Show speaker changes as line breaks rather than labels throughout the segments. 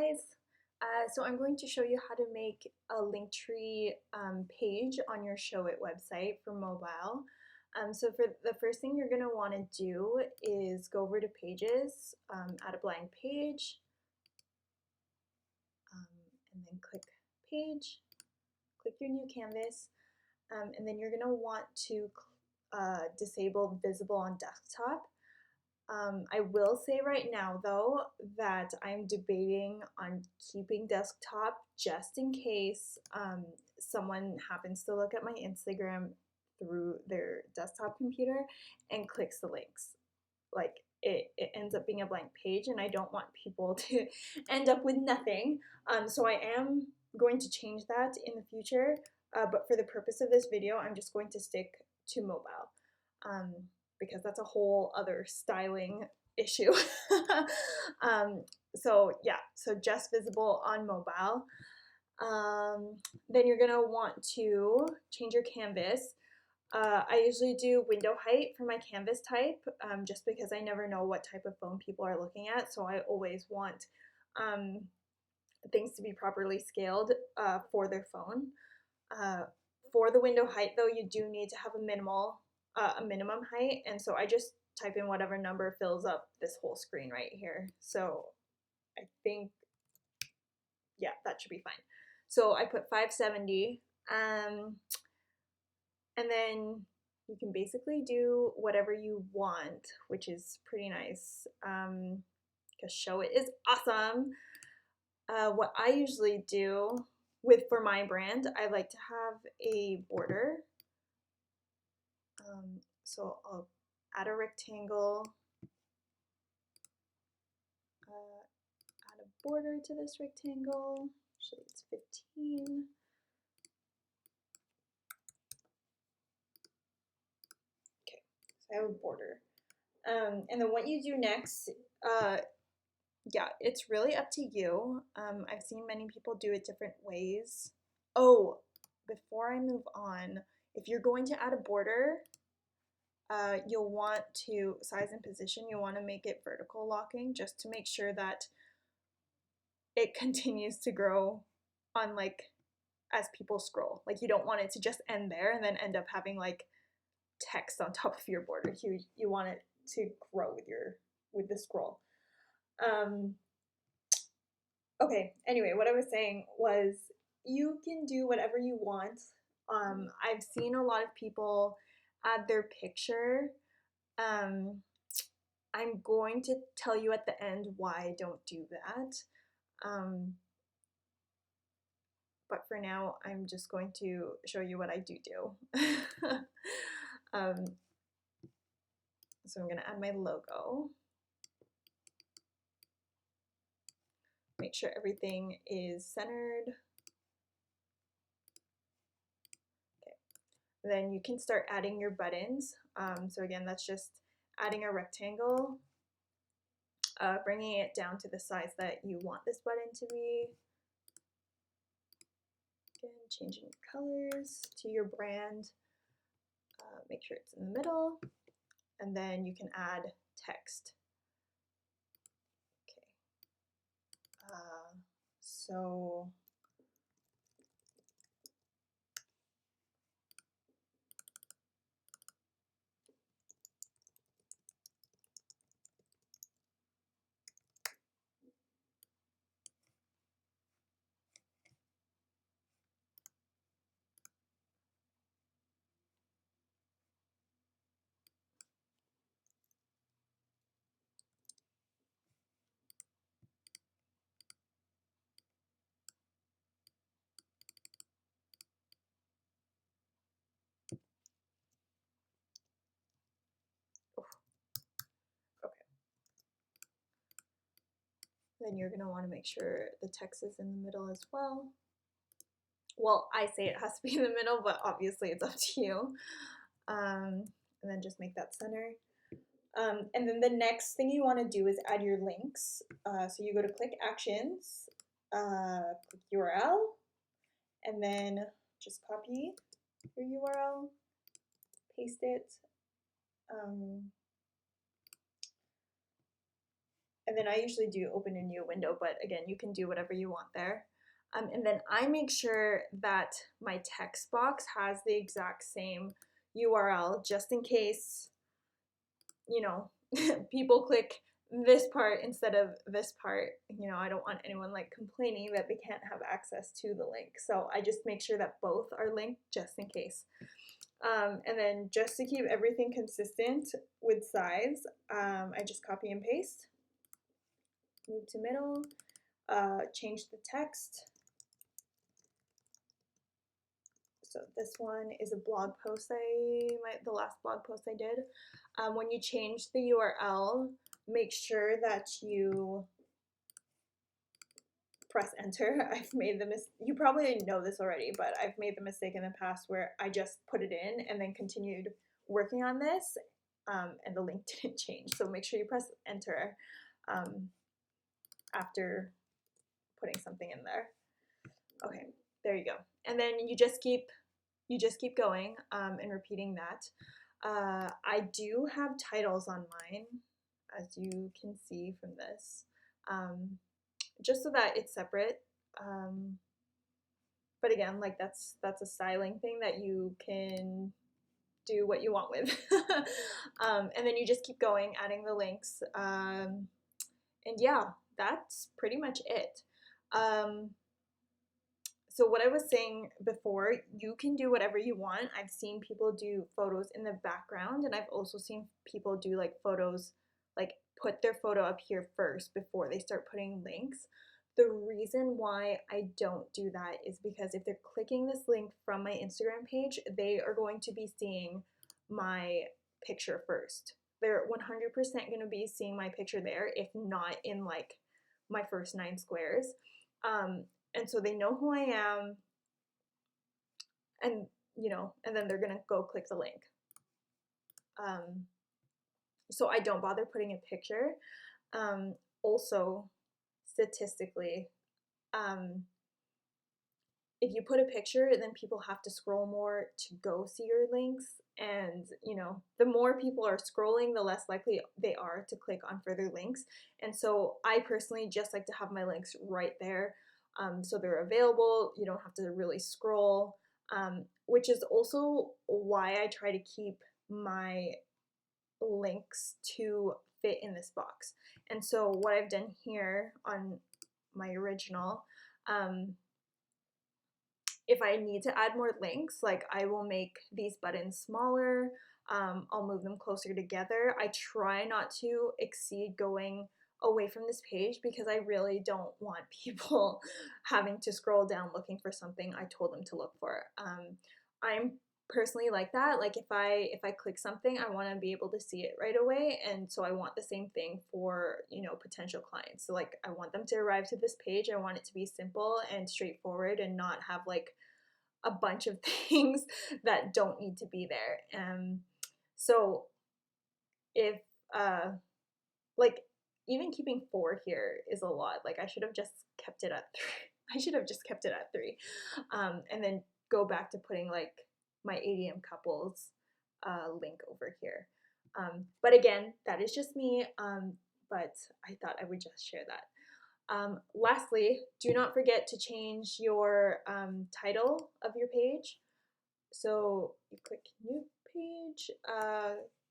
guys! So I'm going to show you how to make a Linktree page on your Showit website for mobile. So for the first thing you're going to want to do is go over to Pages, add a blank page, and then click Page, click your new canvas, and then you're going to want to disable Visible on Desktop. I will say right now though that I'm debating on keeping desktop just in case someone happens to look at my Instagram through their desktop computer and clicks the links. Like it ends up being a blank page and I don't want people to end up with nothing. So I am going to change that in the future, but for the purpose of this video I'm just going to stick to mobile. Because that's a whole other styling issue. So yeah, so just visible on mobile. Then you're gonna want to change your canvas. I usually do window height for my canvas type, just because I never know what type of phone people are looking at, so I always want things to be properly scaled for their phone. For the window height though, you do need to have a minimum height, and so I just type in whatever number fills up this whole screen right here. So I think, yeah, that should be fine. So I put 570, and then you can basically do whatever you want, which is pretty nice, because Showit is awesome. What I usually do for my brand, I like to have a border. So I'll add a rectangle, add a border to this rectangle, actually it's 15. Okay, so I have a border. And then what you do next, yeah, it's really up to you. I've seen many people do it different ways. Oh, before I move on, if you're going to add a border, you'll want to size and position, you'll want to make it vertical locking just to make sure that it continues to grow on like as people scroll. Like you don't want it to just end there and then end up having like text on top of your border. You want it to grow with the scroll. Okay, anyway, what I was saying was you can do whatever you want. I've seen a lot of people add their picture. I'm going to tell you at the end why I don't do that. But for now, I'm just going to show you what I do. So I'm going to add my logo. Make sure everything is centered. Okay. Then you can start adding your buttons. So again, that's just adding a rectangle, bringing it down to the size that you want this button to be. Again, changing colors to your brand. Make sure it's in the middle. And then you can add text. Okay. So then you're going to want to make sure the text is in the middle as well. Well, I say it has to be in the middle, but obviously it's up to you. And then just make that center. And then the next thing you want to do is add your links. So you go to click actions, click URL, and then just copy your URL, paste it, and then I usually do open a new window, but again, you can do whatever you want there. And then I make sure that my text box has the exact same URL just in case, you know, people click this part instead of this part. You know, I don't want anyone like complaining that they can't have access to the link. So I just make sure that both are linked just in case. And then just to keep everything consistent with size, I just copy and paste, move to middle, change the text. So this one is a blog post the last blog post I did. When you change the URL, make sure that you press enter. I've made you probably know this already, but I've made the mistake in the past where I just put it in and then continued working on this, and the link didn't change. So make sure you press enter after putting something in there. Okay, there you go. And then you just keep going and repeating that. I do have titles on mine, as you can see from this, just so that it's separate. But again, like that's a styling thing that you can do what you want with. And then you just keep going, adding the links. And yeah, that's pretty much it. So what I was saying before, you can do whatever you want. I've seen people do photos in the background, and I've also seen people do like photos, like put their photo up here first before they start putting links. The reason why I don't do that is because if they're clicking this link from my Instagram page, they are going to be seeing my picture first. They're 100% going to be seeing my picture there, if not in like my first 9 squares. And so they know who I am, and you know, and then they're gonna go click the link. So I don't bother putting a picture. Also, statistically, if you put a picture, then people have to scroll more to go see your links, and you know, the more people are scrolling, the less likely they are to click on further links. And so I personally just like to have my links right there. So they're available, you don't have to really scroll, which is also why I try to keep my links to fit in this box. And so what I've done here on my original, if I need to add more links, like I will make these buttons smaller, I'll move them closer together. I try not to exceed going away from this page because I really don't want people having to scroll down looking for something I told them to look for. I'm personally like that. Like if I click something, I want to be able to see it right away, and so I want the same thing for, you know, potential clients. So like I want them to arrive to this page, I want it to be simple and straightforward and not have like a bunch of things that don't need to be there. So if like even keeping 4 here is a lot. Like I should have just kept it at 3. I should have just kept it at 3, and then go back to putting like my ADM couples link over here. But again, that is just me. But I thought I would just share that. Lastly, do not forget to change your title of your page. So you click new page,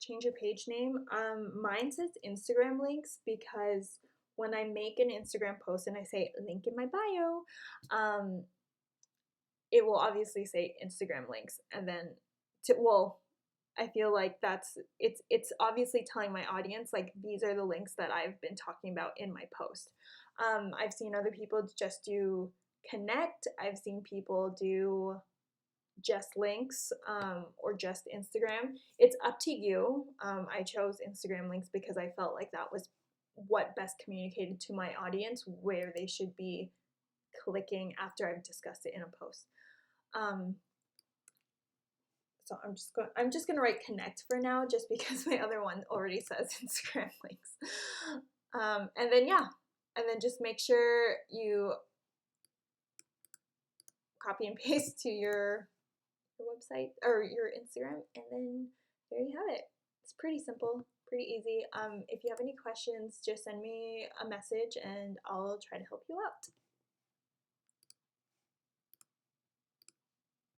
change your page name. Mine says Instagram links because when I make an Instagram post and I say link in my bio, it will obviously say Instagram links, and then I feel like it's obviously telling my audience like these are the links that I've been talking about in my post. I've seen other people just do connect. I've seen people do just links, or just Instagram. It's up to you. I chose Instagram links because I felt like that was what best communicated to my audience where they should be clicking after I've discussed it in a post. So I'm just gonna write connect for now, just because my other one already says Instagram links. And then yeah, and then just make sure you copy and paste to your website or your Instagram, and then there you have it. It's pretty simple. pretty easy. If you have any questions, just send me a message and I'll try to help you out.